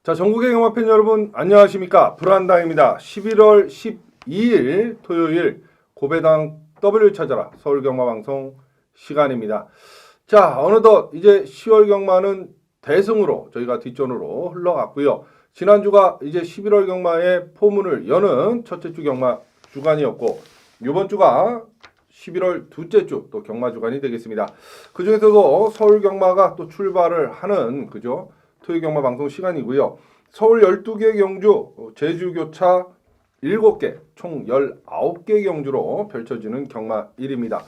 자, 전국의 영화팬 여러분 안녕하십니까? 불안당입니다. 11월 12일 토요일 고배당 W를 찾아라 서울경마방송 시간입니다. 자, 어느덧 이제 10월 경마는 대승으로 저희가 뒷전으로 흘러갔고요. 지난주가 이제 11월 경마의 포문을 여는 첫째 주 경마 주간이었고, 이번 주가 11월 둘째 주 또 경마 주간이 되겠습니다. 그 중에서도 서울 경마가 또 출발을 하는 그죠? 토요 경마 방송 시간이고요. 서울 12개 경주, 제주 교차 7개, 총 19개 경주로 펼쳐지는 경마일입니다.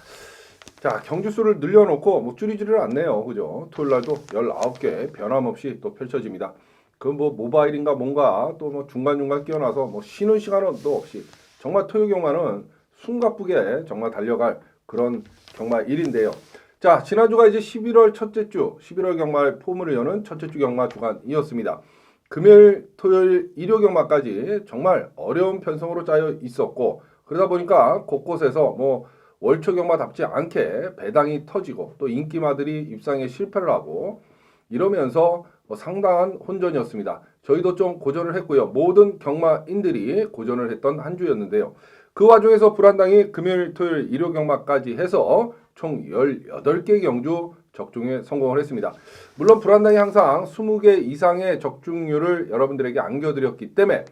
자, 경주수를 늘려놓고 뭐 줄이지를 않네요. 그죠? 토요일 날도 19개 변함없이 또 펼쳐집니다. 그 뭐 모바일인가 뭔가 또 뭐 중간중간 끼어나서 뭐 쉬는 시간은 또 없이 정말 토요 경마는 숨가쁘게 정말 달려갈 그런 경마일인데요. 자, 지난주가 이제 11월 첫째 주, 11월 경마의 포문을 여는 첫째 주 경마 주간이었습니다. 금요일, 토요일, 일요 경마까지 정말 어려운 편성으로 짜여 있었고, 그러다 보니까 곳곳에서 뭐 월초 경마답지 않게 배당이 터지고 또 인기마들이 입상에 실패를 하고 이러면서 상당한 혼전이었습니다. 저희도 좀 고전을 했고요. 모든 경마인들이 고전을 했던 한 주였는데요. 그 와중에서 불안당이 금요일, 토요일, 일요 경마까지 해서 총 18개 경주 적중에 성공을 했습니다. 물론 불안당이 항상 20개 이상의 적중률을 여러분들에게 안겨드렸기 때문에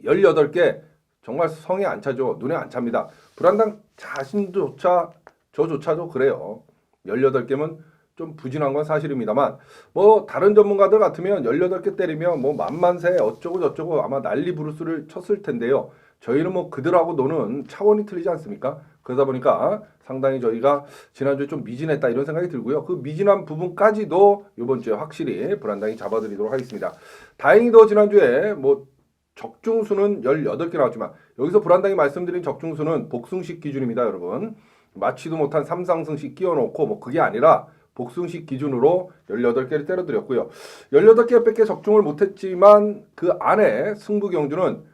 18개 정말 성에 안 차죠. 눈에 안 찹니다. 불안당 자신조차 저조차도 그래요. 18개면 좀 부진한 건 사실입니다만 뭐 다른 전문가들 같으면 18개 때리면 뭐 만만세 어쩌고 저쩌고 아마 난리 부르스를 쳤을 텐데요. 저희는 뭐 그들하고 노는 차원이 틀리지 않습니까? 그러다 보니까 상당히 저희가 지난주에 좀 미진했다 이런 생각이 들고요. 그 미진한 부분까지도 이번 주에 확실히 불안당히 잡아드리도록 하겠습니다. 다행히도 지난주에 뭐 적중수는 18개 나왔지만 여기서 불안당히 말씀드린 적중수는 복승식 기준입니다, 여러분. 마치도 못한 3상승식 끼워놓고 뭐 그게 아니라 복승식 기준으로 18개를 때려드렸고요. 18개밖에 적중을 못했지만 그 안에 승부 경주는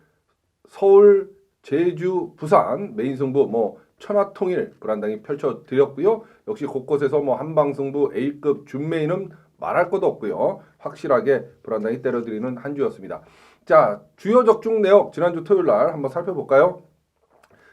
서울, 제주, 부산 메인 승부 뭐 천하통일 불안당히 펼쳐드렸고요. 역시 곳곳에서 뭐 한방승부 A급 준메인은 말할 것도 없고요. 확실하게 불안당히 때려드리는 한 주였습니다. 자, 주요 적중 내역 지난주 토요일날 한번 살펴볼까요?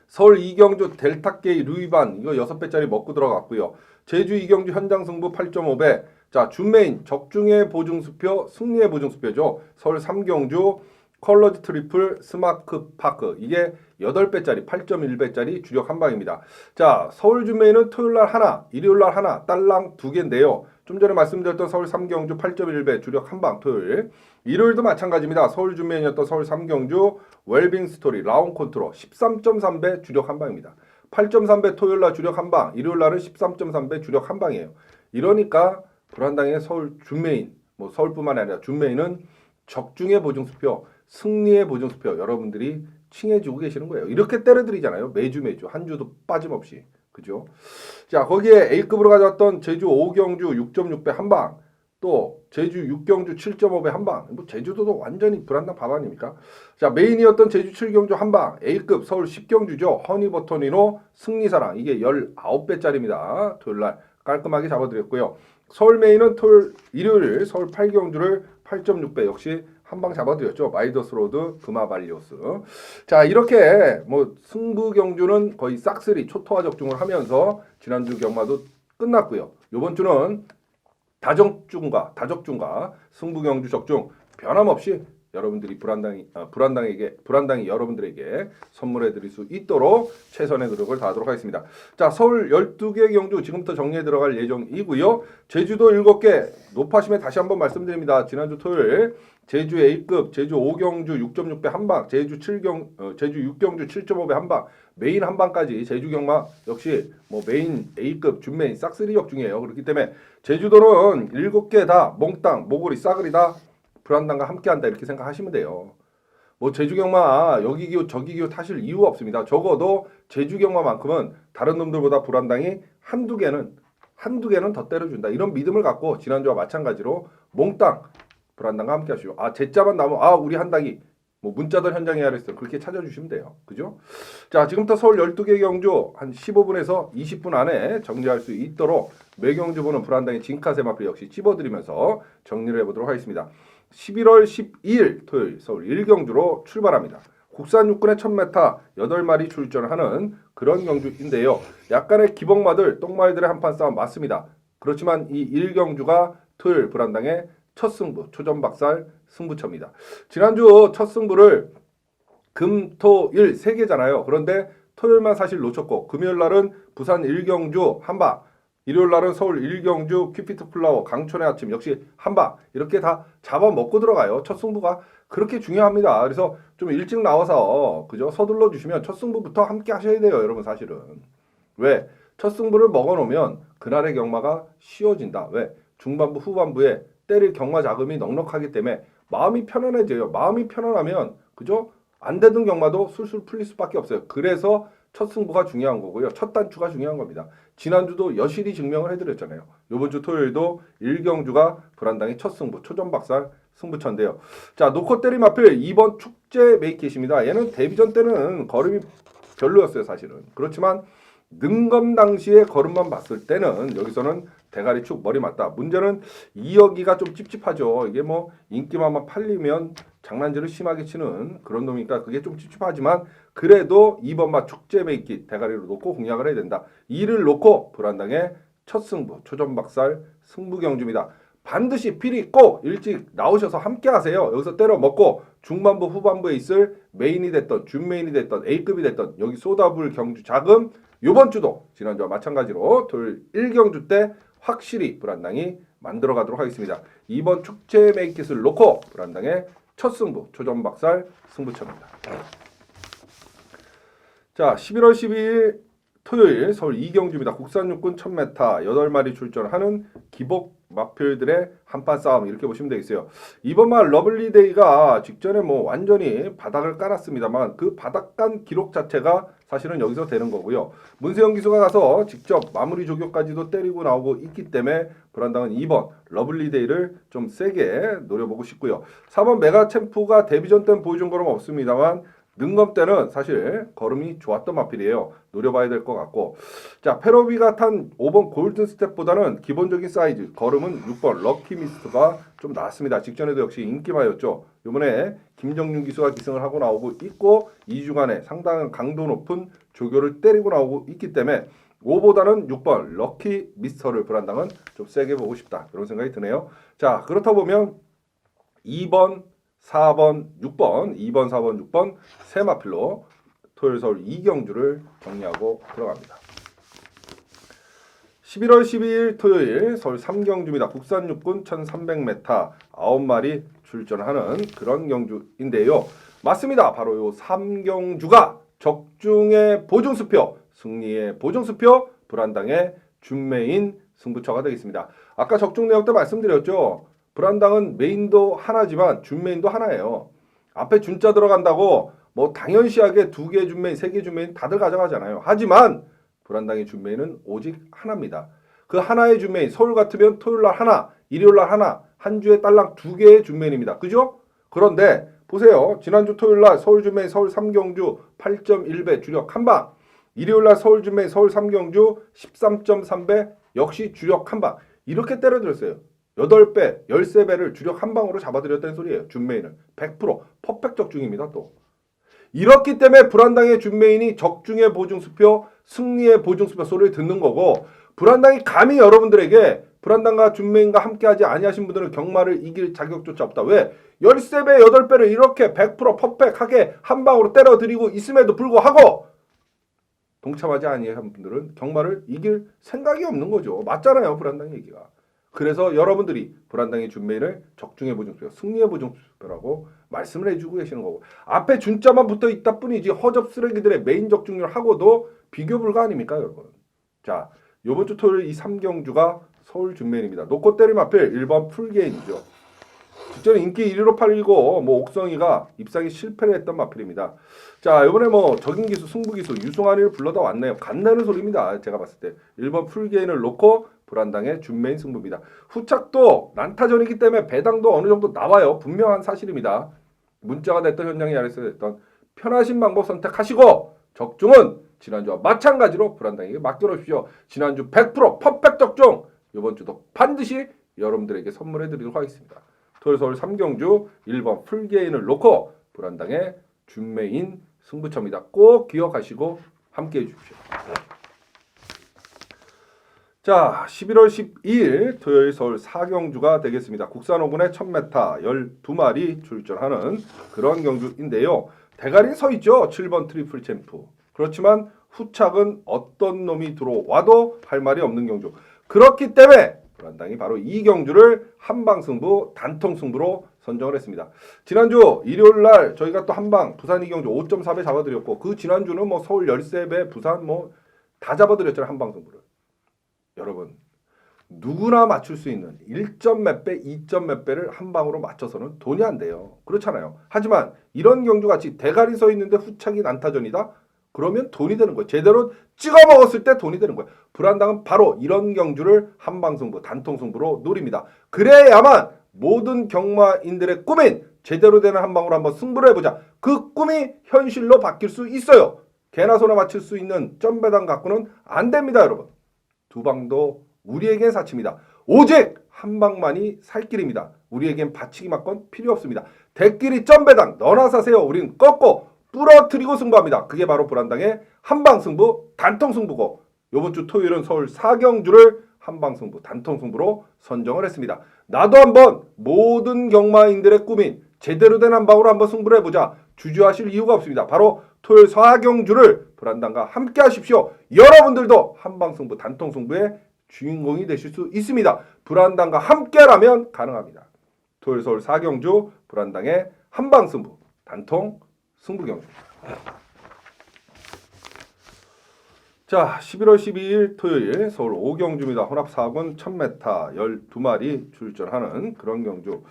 서울 이경주 델타게이 루이반 이거 6배짜리 먹고 들어갔고요. 제주 이경주 현장승부 8.5배. 자, 준메인 적중의 보증수표 승리의 보증수표죠. 서울 3경주 컬러지 트리플 스마크 파크 이게 8배짜리 8.1배짜리 주력 한방입니다. 자, 서울 준메인은 토요일날 하나 일요일날 하나 딸랑 2개인데요. 좀 전에 말씀드렸던 서울 3경주 8.1배 주력 한방 토요일 일요일도 마찬가지입니다. 서울 준메인이었던 서울 3경주 웰빙 스토리 라운 컨트롤 13.3배 주력 한방입니다. 8.3배 토요일날 주력 한방 일요일날은 13.3배 주력 한방이에요. 이러니까 불안당의 서울 준메인 뭐 서울뿐만 아니라 준메인은 적중의 보증수표 승리의 보증수표 여러분들이 칭해주고 계시는 거예요. 이렇게 때려드리잖아요. 매주 한 주도 빠짐없이. 그죠? 자, 거기에 A급으로 가져왔던 제주 5경주 6.6배 한방 또 제주 6경주 7.5배 한방 뭐 제주도도 완전히 불안당 밥 아닙니까? 자, 메인이었던 제주 7경주 한방 A급 서울 10경주죠. 허니버터니노 승리사랑 이게 19배짜리입니다. 토요일날 깔끔하게 잡아드렸고요. 서울 메인은 일요일 서울 8경주를 8.6배 역시 한방 잡아드렸죠. 마이더스 로드 금화발리오스. 자, 이렇게 뭐 승부 경주는 거의 싹쓸이 초토화 적중을 하면서 지난주 경마도 끝났고요. 이번 주는 다적중과 승부 경주 적중 변함없이 여러분들이 불안당이 여러분들에게 선물해 드릴 수 있도록 최선의 노력을 다하도록 하겠습니다. 자, 서울 12개 경주 지금부터 정리해 들어갈 예정이고요. 제주도 7개 높아심에 다시 한번 말씀드립니다. 지난주 토요일 제주 A급, 제주 5경주 6.6배 한방, 제주 6경주 7.5배 한방, 메인 한방까지 제주 경마 역시 뭐 메인 A급 준메인 싹쓸이 적중이에요. 그렇기 때문에 제주도는 7개 다 몽땅 모골이 싸그리 다 불안당과 함께한다 이렇게 생각하시면 돼요. 뭐 제주 경마 여기 기호 저기 기호 타실 이유가 없습니다. 적어도 제주 경마만큼은 다른 놈들보다 불안당이 한두 개는 더 때려준다. 이런 믿음을 갖고 지난주와 마찬가지로 몽땅 불안당과 함께 하시오. 아, 제자만 나면 우리 한당이 뭐 문자들 현장에 하랬어요. 그렇게 찾아주시면 돼요. 그죠? 자, 지금부터 서울 12개 경주 한 15분에서 20분 안에 정리할 수 있도록 매 경주 보는 불안당의 진카세 마플 역시 찝어드리면서 정리를 해보도록 하겠습니다. 11월 12일 토요일 서울 1경주로 출발합니다. 국산 육군의 1000m 8마리 출전하는 그런 경주인데요. 약간의 기복마들, 똥말들의 한판 싸움 맞습니다. 그렇지만 이 1경주가 토요일 불안당의 첫 승부, 초전박살 승부처입니다. 지난주 첫 승부를 금, 토, 일 3개잖아요. 그런데 토요일만 사실 놓쳤고 금요일 날은 부산 1경주 한방, 일요일 날은 서울 1경주 큐피트 플라워 강촌의 아침 역시 한방 이렇게 다 잡아먹고 들어가요. 첫 승부가 그렇게 중요합니다. 그래서 좀 일찍 나와서 그죠? 서둘러 주시면 첫 승부부터 함께 하셔야 돼요. 여러분 사실은. 왜? 첫 승부를 먹어놓으면 그날의 경마가 쉬워진다. 왜? 중반부 후반부에 때릴 경마 자금이 넉넉하기 때문에 마음이 편안해져요. 마음이 편안하면 그죠? 안 되던 경마도 술술 풀릴 수밖에 없어요. 그래서 첫 승부가 중요한 거고요. 첫 단추가 중요한 겁니다. 지난주도 여실히 증명을 해드렸잖아요. 이번 주 토요일도 1경주가 불안당의 첫 승부, 초전박살 승부처인데요. 자, 노코 때림 앞을 2번 축제 메이킷입니다. 얘는 데뷔전 때는 걸음이 별로였어요, 사실은. 그렇지만 능검 당시의 걸음만 봤을 때는 여기서는 대가리 축 머리 맞다. 문제는 2억이가 좀 찝찝하죠. 이게 뭐 인기만 팔리면 장난질을 심하게 치는 그런 놈이니까 그게 좀 찝찝하지만 그래도 2번 맛 축제 메이킷 대가리로 놓고 공략을 해야 된다. 이를 놓고 불안당의 첫 승부, 초전박살 승부 경주입니다. 반드시 필히 꼭 일찍 나오셔서 함께 하세요. 여기서 때려 먹고 중반부 후반부에 있을 메인이 됐던 준메인이 됐던 A급이 됐던 여기 쏟아부을 경주 자금 이번 주도 지난주와 마찬가지로 토요일 1경주 때 확실히 불안당이 만들어 가도록 하겠습니다. 이번 축제 메이킷을 놓고 불안당의 첫 승부 초전박살 승부처입니다. 자, 11월 12일 토요일 서울 2경주입니다. 국산 육군 1000m 8마리 출전하는 기복 마필들의 한판 싸움 이렇게 보시면 되겠어요. 이번 말 러블리데이가 직전에 뭐 완전히 바닥을 깔았습니다만 그 바닥간 기록 자체가 사실은 여기서 되는 거고요. 문세영 기수가 가서 직접 마무리 조교까지도 때리고 나오고 있기 때문에 불안당은 2번 러블리데이를 좀 세게 노려보고 싶고요. 4번 메가챔프가 데뷔전 때는 보여준 거는 없습니다만 능검 때는 사실 걸음이 좋았던 마필이에요. 노려봐야 될 것 같고 자 페로비가 탄 5번 골든 스텝보다는 기본적인 사이즈 걸음은 6번 럭키 미스트가 좀 나았습니다. 직전에도 역시 인기마였죠. 이번에 김정윤 기수가 기승을 하고 나오고 있고 2주간에 상당한 강도 높은 조교를 때리고 나오고 있기 때문에 5보다는 6번 럭키 미스터를 불안당은 좀 세게 보고 싶다. 그런 생각이 드네요. 자 그렇다 보면 2번 4번, 6번, 2번, 4번, 6번 세 마필로 토요일 서울 2경주를 정리하고 들어갑니다. 11월 12일 토요일 서울 3경주입니다. 국산 육군 1300m 9마리 출전하는 그런 경주인데요. 맞습니다. 바로 요 3경주가 적중의 보증수표, 승리의 보증수표, 불안당의 준메인 승부처가 되겠습니다. 아까 적중 내역 때 말씀드렸죠. 불안당은 메인도 하나지만 준메인도 하나예요. 앞에 준자 들어간다고 뭐 당연시하게 2개 준메인, 3개 준메인 다들 가져가잖아요. 하지만 불안당의 준메인은 오직 하나입니다. 그 하나의 준메인, 서울 같으면 토요일날 하나, 일요일날 하나, 한 주에 딸랑 2개의 준메인입니다. 그죠? 그런데 보세요. 지난주 토요일날 서울 준메인, 서울 3경주 8.1배 주력 한방, 일요일날 서울 준메인, 서울 3경주 13.3배 역시 주력 한방 이렇게 때려들었어요. 8배, 13배를 주력 한 방으로 잡아드렸다는 소리예요. 준메인을. 100% 퍼펙트 적중입니다. 또. 이렇기 때문에 불안당의 준메인이 적중의 보증수표, 승리의 보증수표 소리를 듣는 거고 불안당이 감히 여러분들에게 불안당과 준메인과 함께하지 아니하신 분들은 경마를 이길 자격조차 없다. 왜? 13배, 8배를 이렇게 100% 퍼펙트하게 한 방으로 때려드리고 있음에도 불구하고 동참하지 아니한 분들은 경마를 이길 생각이 없는 거죠. 맞잖아요. 불안당 얘기가. 그래서 여러분들이 불안당의 준메인을 적중의 보증수표, 승리의 보증수표라고 말씀을 해주고 계시는 거고 앞에 준자만 붙어 있다 뿐이지 허접 쓰레기들의 메인 적중률 하고도 비교 불가 아닙니까 여러분. 자 이번 주 토요일 이 3경주가 서울 준메인입니다. 놓고 때림 앞에 1번 풀게인이죠. 직전에 인기 1위로 팔리고 뭐 옥성이가 입상에 실패를 했던 마필입니다. 자 이번에 뭐 적인기수, 승부기수, 유승환이를 불러다 왔네요. 간다는 소리입니다. 제가 봤을 때 1번 풀게인을 놓고 불안당의 준메인 승부입니다. 후착도 난타전이기 때문에 배당도 어느 정도 나와요. 분명한 사실입니다. 문자가 됐던 현장이 아래서 됐던 편하신 방법 선택하시고 적중은 지난주와 마찬가지로 불안당에게 맡겨놓으십시오. 지난주 100% 퍼펙트 적중 이번 주도 반드시 여러분들에게 선물해 드리도록 하겠습니다. 토요일 서울 3경주 1번 풀게인을 놓고 불안당의 준메인 승부처입니다. 꼭 기억하시고 함께해 주십시오. 자, 11월 12일 토요일 서울 4경주가 되겠습니다. 국산 5군의 1000m 12마리 출전하는 그런 경주인데요. 대가리 서 있죠. 7번 트리플 챔프. 그렇지만 후착은 어떤 놈이 들어와도 할 말이 없는 경주. 그렇기 때문에 불안당이 바로 이 경주를 한방승부, 단통승부로 선정을 했습니다. 지난주 일요일날 저희가 또 한방 부산 이경주 5.4배 잡아드렸고 그 지난주는 뭐 서울 13배, 부산 뭐 다 잡아드렸잖아요. 한방승부를. 여러분 누구나 맞출 수 있는 1점 몇 배, 2점 몇 배를 한 방으로 맞춰서는 돈이 안 돼요. 그렇잖아요. 하지만 이런 경주같이 대가리 서 있는데 후착이 난타전이다? 그러면 돈이 되는 거예요. 제대로 찍어 먹었을 때 돈이 되는 거예요. 불안당은 바로 이런 경주를 한방승부, 단통승부로 노립니다. 그래야만 모든 경마인들의 꿈인 제대로 되는 한방으로 한번 승부를 해보자. 그 꿈이 현실로 바뀔 수 있어요. 개나 소나 맞출 수 있는 점배당 갖고는 안 됩니다, 여러분. 두 방도 우리에겐 사치입니다. 오직 한 방만이 살 길입니다. 우리에겐 받치기 막건 필요 없습니다. 대끼리 점배당 너나 사세요. 우린 꺾고 부러뜨리고 승부합니다. 그게 바로 불안당의 한방승부, 단통승부고 이번 주 토요일은 서울 4경주를 한방승부, 단통승부로 선정을 했습니다. 나도 한번 모든 경마인들의 꿈인 제대로 된 한방으로 한번 승부를 해보자. 주저하실 이유가 없습니다. 바로 토요일 4경주를 불안당과 함께 하십시오. 여러분들도 한방승부, 단통승부의 주인공이 되실 수 있습니다. 불안당과 함께라면 가능합니다. 토요일 서울 4경주 불안당의 한방승부, 단통 승부경주. 자, 11월 12일 토요일 서울 5경주입니다. 혼합 4군 1000m 12마리 출전하는 그런 경주.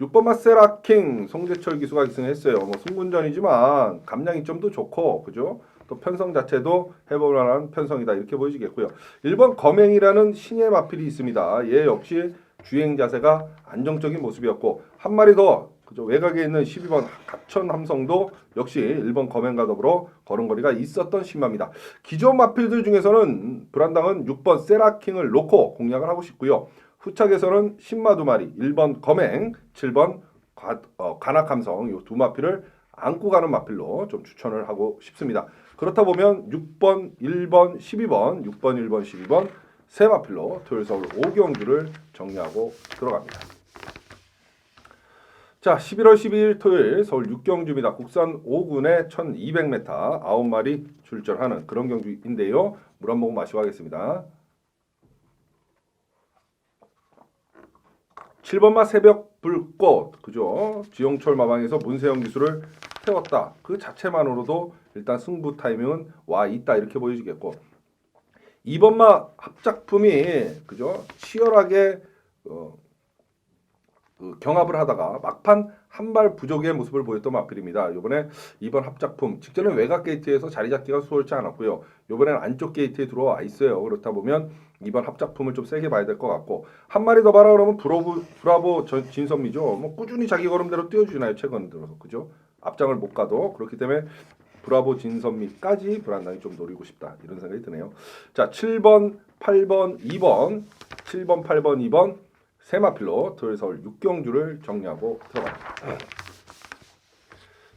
6번 마세라킹 송재철 기수가 기승했어요. 뭐 승군전이지만 감량 이점도 좋고 그죠? 또 편성 자체도 해볼 만한 편성이다 이렇게 보여지겠고요. 1번 검행이라는 신의 마필이 있습니다. 얘 역시 주행 자세가 안정적인 모습이었고 한 마리 더 그죠? 외곽에 있는 12번 갑천 함성도 역시 1번 검행과 더불어 걸음걸이가 있었던 신마입니다. 기존 마필들 중에서는 불안당은 6번 세라킹을 놓고 공략을 하고 싶고요. 후착에서는 신마 2마리 1번 검행, 7번 관악함성 이 두 마필을 안고 가는 마필로 좀 추천을 하고 싶습니다. 그렇다 보면 6번, 1번, 12번, 6번, 1번, 12번 세 마필로 토요일 서울 5경주를 정리하고 들어갑니다. 자, 11월 12일 토요일 서울 6경주입니다. 국산 5군의 1200m 9마리 출전하는 그런 경주인데요. 물 한 모금 마시고 하겠습니다. 7번마 새벽 불꽃 그죠? 지용철 마방에서 문세영 기수를 태웠다. 그 자체만으로도 일단 승부 타이밍은 와 있다 이렇게 보여지겠고 2번마 합작품이 그죠? 치열하게 경합을 하다가 막판 한 발 부족의 모습을 보였던 마필입니다. 이번에 2번 합작품 직전에 외곽 게이트에서 자리 잡기가 수월치 않았고요. 이번에는 안쪽 게이트에 들어와 있어요. 그렇다 보면 2번 합작품을 좀 세게 봐야 될 것 같고 한 마리 더 봐라 그러면 브라보 진선미죠. 뭐 꾸준히 자기 걸음대로 뛰어주나요 최근 들어서 그죠? 앞장을 못 가도 그렇기 때문에 브라보 진선미까지 불안당이 좀 노리고 싶다 이런 생각이 드네요. 자 7번, 8번, 2번 7번, 8번, 2번 세 마필로 토요일 서울 6경주를 정리하고 들어갑니다.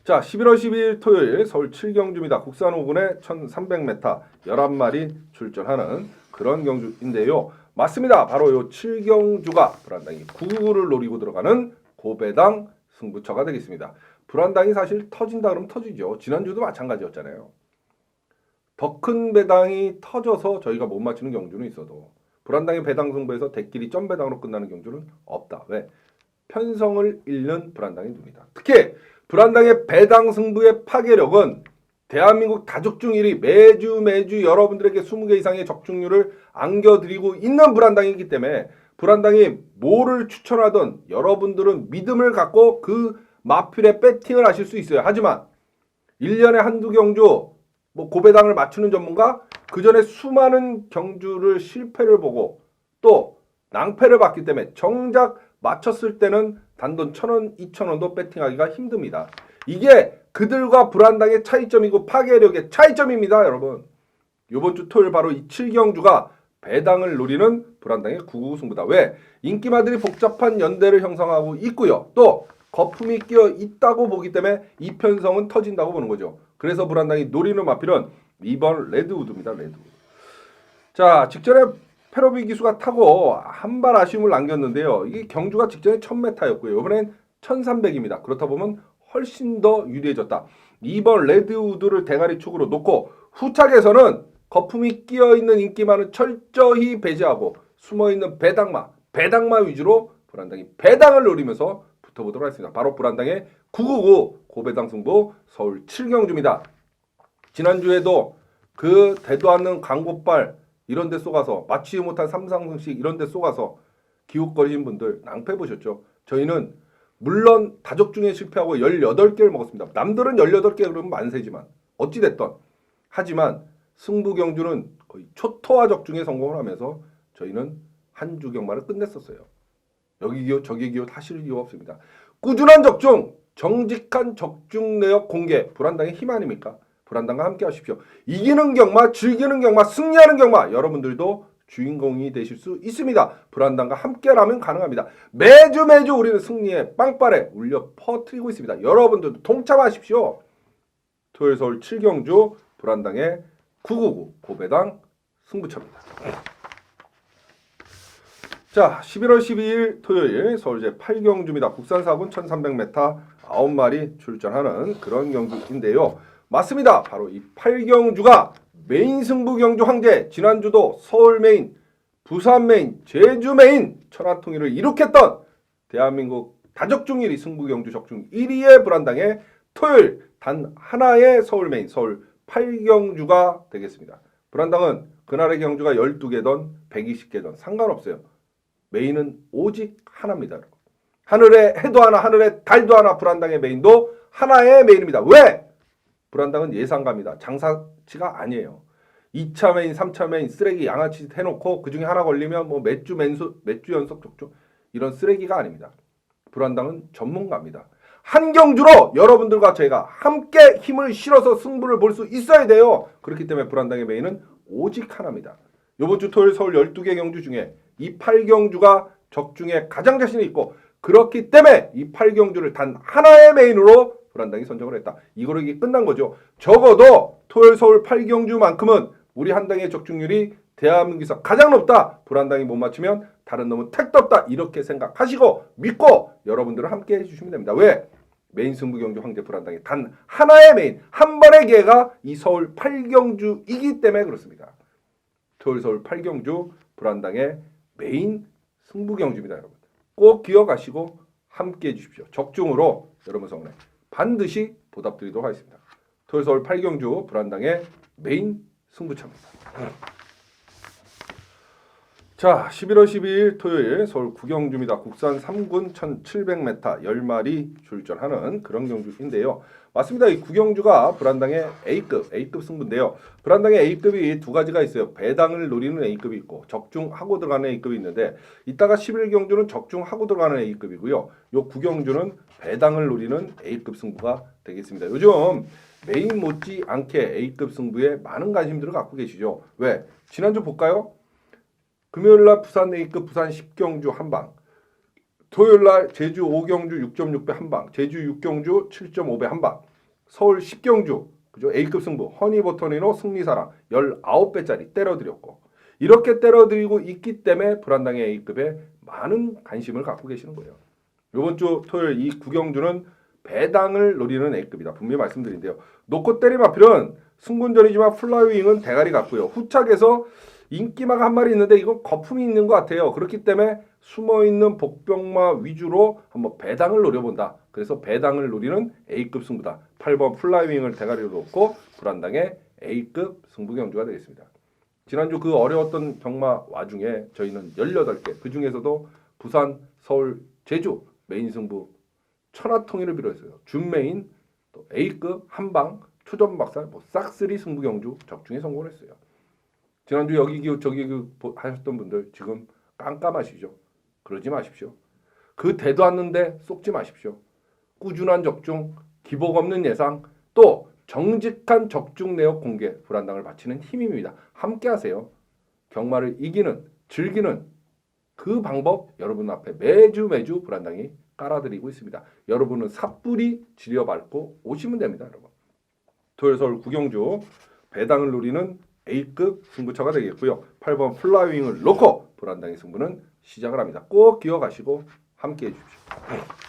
자 11월 12일 토요일 서울 7경주입니다. 국산 5군의 1300m 11마리 출전하는 그런 경주인데요. 맞습니다. 바로 요 7경주가 불안당이 9구를 노리고 들어가는 고배당 승부처가 되겠습니다. 불안당이 사실 터진다 그러면 터지죠. 지난주도 마찬가지였잖아요. 더 큰 배당이 터져서 저희가 못 맞추는 경주는 있어도 불안당의 배당 승부에서 대끼리 점배당으로 끝나는 경주는 없다. 왜? 편성을 잃는 불안당이 눕니다. 특히 불안당의 배당 승부의 파괴력은 대한민국 다적중 1위 매주 여러분들에게 20개 이상의 적중률을 안겨드리고 있는 불안당이기 때문에 불안당이 뭐를 추천하든 여러분들은 믿음을 갖고 그 마필에 배팅을 하실 수 있어요. 하지만 1년에 한두 경주 뭐 고배당을 맞추는 전문가 그 전에 수많은 경주를 실패를 보고 또 낭패를 봤기 때문에 정작 맞췄을 때는 단돈 1,000원, 2,000원도 배팅하기가 힘듭니다. 이게 그들과 불안당의 차이점이고 파괴력의 차이점입니다. 여러분. 이번 주 토요일 바로 이 7경주가 배당을 노리는 불안당의 999 승부다. 왜? 인기마들이 복잡한 연대를 형성하고 있고요. 또 거품이 끼어 있다고 보기 때문에 이편성은 터진다고 보는 거죠. 그래서 불안당이 노리는 마필은 2번 레드우드입니다. 레드우드. 자, 직전에 페로비 기수가 타고 한 발 아쉬움을 남겼는데요. 이게 경주가 직전에 1000m였고요. 이번엔 1300입니다. 그렇다 보면 훨씬 더 유리해졌다. 2번 레드우드를 대가리 축으로 놓고 후착에서는 거품이 끼어있는 인기만을 철저히 배제하고 숨어있는 배당마 위주로 불안당이 배당을 노리면서 붙어보도록 하겠습니다. 바로 불안당의 999 고배당 승부 서울 7경주입니다. 지난주에도 그 대도 않는 광고빨 이런 데 쏘가서 맞추지 못한 삼상승식 이런 데 쏘가서 기웃거리신 분들 낭패 보셨죠? 저희는 물론 다적 중에 실패하고 18개를 먹었습니다. 남들은 18개 그러면 만세지만 어찌됐든 하지만 승부 경주는 거의 초토화 적중에 성공을 하면서 저희는 한 주 경마를 끝냈었어요. 여기 기호 저기 기호 하실 이유 없습니다. 꾸준한 적중, 정직한 적중 내역 공개, 불안당의 힘 아닙니까? 불안당과 함께 하십시오. 이기는 경마, 즐기는 경마, 승리하는 경마 여러분들도 주인공이 되실 수 있습니다. 불안당과 함께라면 가능합니다. 매주 우리는 승리의 빵빠레 울려 퍼뜨리고 있습니다. 여러분들도 동참하십시오. 토요일 서울 7경주 불안당의 999 고배당 승부처입니다. 자, 11월 12일 토요일 서울 제8경주입니다. 국산 4군 1300m 9마리 출전하는 그런 경주인데요. 맞습니다. 바로 이 8경주가 메인 승부 경주 황제, 지난주도 서울 메인, 부산 메인, 제주 메인 천하통일을 이룩했던 대한민국 다적중 1위 승부 경주 적중 1위의 불안당의 토요일 단 하나의 서울 메인 서울 8경주가 되겠습니다. 불안당은 그날의 경주가 12개든 120개든 상관없어요. 메인은 오직 하나입니다. 하늘의 해도 하나, 하늘의 달도 하나, 불안당의 메인도 하나의 메인입니다. 왜? 불안당은 예상가입니다. 장사치가 아니에요. 2차 메인, 3차 메인 쓰레기 양아치 해놓고 그중에 하나 걸리면 뭐 몇 주 연속 적중 이런 쓰레기가 아닙니다. 불안당은 전문가입니다. 한 경주로 여러분들과 저희가 함께 힘을 실어서 승부를 볼 수 있어야 돼요. 그렇기 때문에 불안당의 메인은 오직 하나입니다. 이번 주 토요일 서울 12개 경주 중에 이 8경주가 적중에 가장 자신이 있고 그렇기 때문에 이 8경주를 단 하나의 메인으로 불안당이 선정을 했다. 이거로 이게 끝난 거죠. 적어도 토요일 서울 8경주만큼은 우리 한 당의 적중률이 대한민국에서 가장 높다. 불안당이 못 맞추면 다른 놈은 택도 없다. 이렇게 생각하시고 믿고 여러분들은 함께 해주시면 됩니다. 왜? 메인 승부 경주 황제 불안당이 단 하나의 메인, 한 번의 기회가 이 서울 8경주이기 때문에 그렇습니다. 토요일 서울 8경주 불안당의 메인 승부 경주입니다. 여러분. 꼭 기억하시고 함께 해주십시오. 적중으로 여러분 성원에 반드시 보답드리도록 하겠습니다. 토요일 서울 8경주 불안당의 메인 승부차입니다. 자, 11월 12일 토요일 서울 9경주입니다. 국산 3군 1700m 10마리 출전하는 그런 경주인데요. 맞습니다. 이 9경주가 불안당의 A급 승부인데요. 불안당의 A급이 두 가지가 있어요. 배당을 노리는 A급이 있고 적중하고 들어가는 A급이 있는데 이따가 11경주는 적중하고 들어가는 A급이고요. 요 9경주는 배당을 노리는 A급 승부가 되겠습니다. 요즘 메인 못지 않게 A급 승부에 많은 관심들을 갖고 계시죠. 왜? 지난주 볼까요? 금요일날 부산 A급 부산 10경주 한방, 토요일날 제주 5경주 6.6배 한방, 제주 6경주 7.5배 한방, 서울 10경주 그죠? A급 승부 허니버터니노 승리사랑 19배짜리 때려드렸고 이렇게 때려드리고 있기 때문에 불안당의 A급에 많은 관심을 갖고 계시는 거예요. 이번 주 토요일 이 9경주는 배당을 노리는 A급이다. 분명히 말씀드린데요. 놓고 때리 마필은 승군전이지만 플라이윙은 대가리 같고요. 후착에서 인기마가 한 마리 있는데 이건 거품이 있는 것 같아요. 그렇기 때문에 숨어있는 복병마 위주로 한번 배당을 노려본다. 그래서 배당을 노리는 A급 승부다. 8번 플라이윙을 대가리로 놓고 불안당의 A급 승부 경주가 되겠습니다. 지난주 그 어려웠던 경마 와중에 저희는 18개 그 중에서도 부산, 서울, 제주 메인 승부 천하통일을 비롯해서요. 준메인, 또 A급, 한방, 초전박살, 뭐 싹쓸이 승부 경주 적중에 성공을 했어요. 지난주 여기 기호 저기 하셨던 분들 지금 깜깜하시죠? 그러지 마십시오. 그 대도 않는데 쏙지 마십시오. 꾸준한 적중, 기복 없는 예상, 또 정직한 적중 내역 공개, 불안당을 바치는 힘입니다. 함께 하세요. 경마를 이기는, 즐기는 그 방법 여러분 앞에 매주 불안당이 깔아드리고 있습니다. 여러분은 삿뿌리 지려밟고 오시면 됩니다. 여러분. 토요일 서울 구경주 배당을 노리는 A급 승부처가 되겠고요. 8번 플라이윙을 놓고 불안당의 승부는 시작을 합니다. 꼭 기억하시고 함께해 주십시오.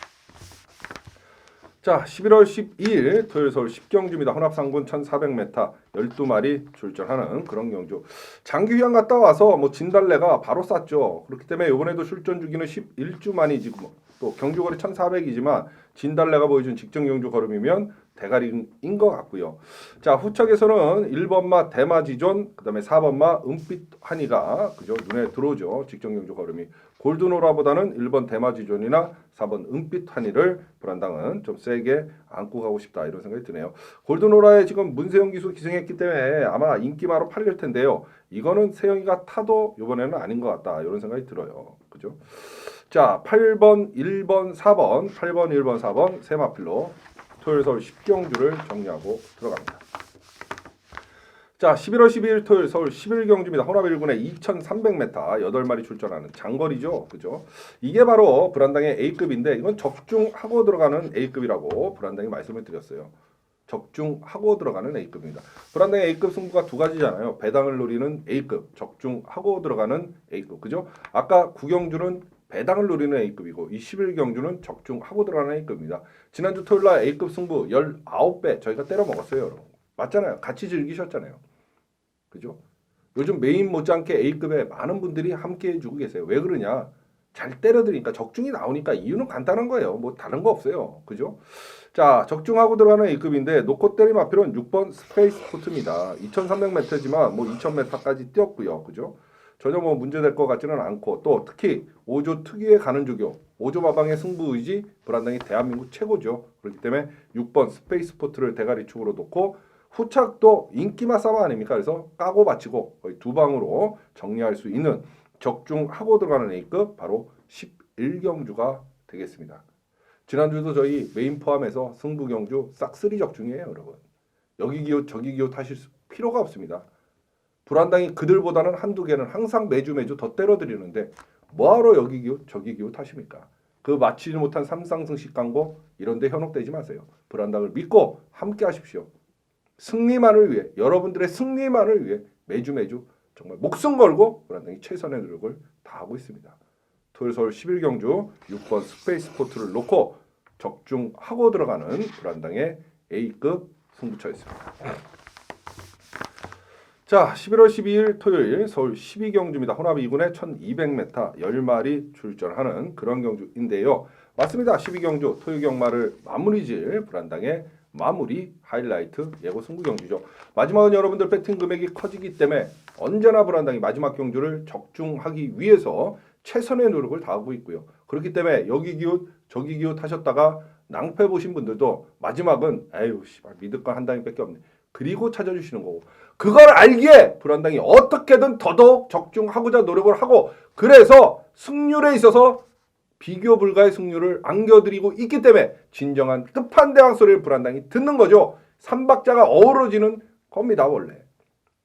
자, 11월 12일 토요일 서울 10경주입니다. 혼합상군 1400m 12마리 출전하는 그런 경주. 장기 휴양 갔다 와서 뭐 진달래가 바로 쌌죠. 그렇기 때문에 이번에도 출전 주기는 11주 만이지 또 경주거리 1400이지만 진달래가 보여준 직전 경주 걸음이면 대가리인 것 같고요. 자, 후척에서는 1번마 대마지존, 그다음에 4번마 은빛 한이가 그죠 눈에 들어오죠. 직전 경주 걸음이 골드노라보다는 1번 대마지존이나 4번 은빛 한이를 불안당은 좀 세게 안고 가고 싶다 이런 생각이 드네요. 골드노라에 지금 문세영 기수 기승했기 때문에 아마 인기마로 팔릴 텐데요. 이거는 세영이가 타도 이번에는 아닌 것 같다 이런 생각이 들어요. 그죠? 자, 8번, 1번, 4번, 8번, 1번, 4번 세 마필로 토요일 서울 10경주를 정리하고 들어갑니다. 자, 11월 12일 토요일 서울 11경주입니다. 혼합 1군에 2300m 8마리 출전하는 장거리죠. 그죠? 이게 바로 불안당의 A급인데 이건 적중하고 들어가는 A급이라고 불안당이 말씀을 드렸어요. 적중하고 들어가는 A급입니다. 불안당의 A급 승부가 두 가지잖아요. 배당을 노리는 A급, 적중하고 들어가는 A급. 그죠? 아까 9경주는 배당을 노리는 A급이고 이 11경주는 적중하고 들어가는 A급입니다. 지난주 토요일날 A급 승부 19배 저희가 때려 먹었어요. 여러분. 맞잖아요. 같이 즐기셨잖아요. 그죠? 요즘 메인 못지않게 A급에 많은 분들이 함께 해주고 계세요. 왜 그러냐? 잘 때려드리니까 적중이 나오니까 이유는 간단한 거예요. 뭐 다른 거 없어요. 그죠? 자, 적중하고 들어가는 A급인데 놓고 때림 앞필은 6번 스페이스 포트입니다. 2300m지만 뭐 2000m까지 뛰었고요. 그죠? 전혀 뭐 문제될 것 같지는 않고 또 특히 5조 특유의 가는 조교 5조 마방의 승부 의지 불안당이 대한민국 최고죠. 그렇기 때문에 6번 스페이스 포트를 대가리축으로 놓고 후착도 인기마 싸움 아닙니까? 그래서 까고 받치고 거의 두 방으로 정리할 수 있는 적중하고 들어가는 A급 바로 11경주가 되겠습니다. 지난주도 저희 메인 포함해서 승부 경주 싹쓸이 적중이에요. 여러분. 여기 기호 저기 기호 타실 필요가 없습니다. 불안당이 그들보다는 한두 개는 항상 매주 더 때려드리는데 뭐하러 여기 기호 저기 기호 타십니까? 그 맞히지 못한 삼상승식 광고 이런 데 현혹되지 마세요. 불안당을 믿고 함께 하십시오. 승리만을 위해 여러분들의 승리만을 위해 매주 정말 목숨 걸고 불안당이 최선의 노력을 다하고 있습니다. 토요일 서울 11경주 6번 스페이스 포트를 놓고 적중하고 들어가는 불안당의 A급 승부처였습니다. 자, 11월 12일 토요일 서울 12경주입니다. 혼합 2군에 1200m 10마리 출전하는 그런 경주인데요. 맞습니다. 12경주 토요 경마를 마무리질 불안당의 마무리 하이라이트 예고 승부 경주죠. 마지막은 여러분들 배팅 금액이 커지기 때문에 언제나 불안당이 마지막 경주를 적중하기 위해서 최선의 노력을 다하고 있고요. 그렇기 때문에 여기 기웃 저기 기웃 하셨다가 낭패 보신 분들도 마지막은 에휴 씨발 믿을 건 한 당이밖에 없네. 그리고 찾아주시는 거고 그걸 알기에 불안당이 어떻게든 더더욱 적중하고자 노력을 하고 그래서 승률에 있어서 비교 불가의 승률을 안겨드리고 있기 때문에 진정한 끝판대왕 소리를 불안당이 듣는 거죠. 삼박자가 어우러지는 겁니다. 원래.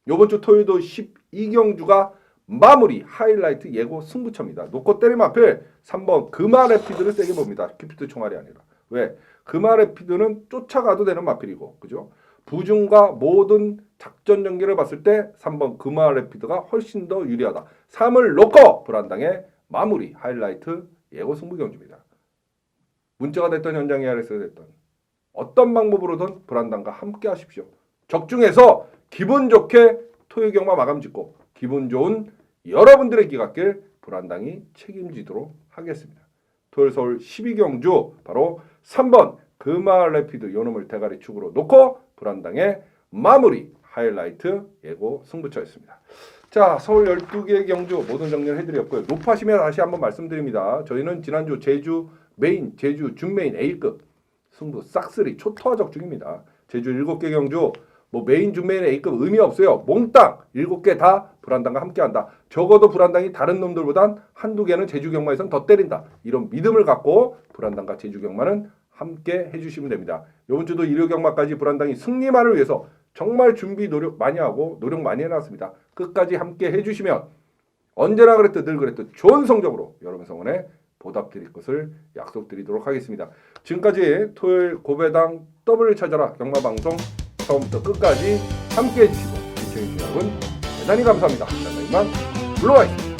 요번 주 토요일도 12경주가 마무리 하이라이트 예고 승부처입니다. 놓고 때리면 앞에 3번 금화 래피드를 세게 봅니다. 키프트 총알이 아니라. 왜? 금화 래피드는 쫓아가도 되는 마필이고 그죠? 부중과 모든 작전 전개를 봤을 때 3번 금화 래피드가 훨씬 더 유리하다. 3을 놓고 불안당의 마무리 하이라이트 예고 승부 경주입니다. 문제가 됐던 현장이 아래서 됐던 어떤 방법으로든 불안당과 함께 하십시오. 적중해서 기분 좋게 토요 경마 마감 짓고 기분 좋은 여러분들의 기갓길 불안당이 책임지도록 하겠습니다. 토요일 서울 12경주 바로 3번 금화 래피드 요놈을 대가리 축으로 놓고 불안당의 마무리 하이라이트 예고 승부처였습니다. 자, 서울 12개 경주 모든 정리를 해드렸고요. 높아시면 다시 한번 말씀드립니다. 저희는 지난주 제주 메인, 제주 준메인 A급 승부 싹쓸이 초토화 적중입니다. 제주 7개 경주 뭐 메인 준메인 A급 의미 없어요. 몽땅 7개 다 불안당과 함께한다. 적어도 불안당이 다른 놈들보단 한두 개는 제주 경마에선 더 때린다. 이런 믿음을 갖고 불안당과 제주 경마는 함께 해주시면 됩니다. 이번 주도 일요 경마까지 불안당이 승리만을 위해서 정말 준비 노력 많이 하고 노력 많이 해놨습니다. 끝까지 함께 해주시면 언제나 그랬듯 늘 그랬듯 좋은 성적으로 여러분 성원에 보답드릴 것을 약속드리도록 하겠습니다. 지금까지 토요일 고배당 W 찾아라 경마방송 처음부터 끝까지 함께 해주시고 시청해주신 여러분 대단히 감사합니다. 저는 이만 물러가겠습니다.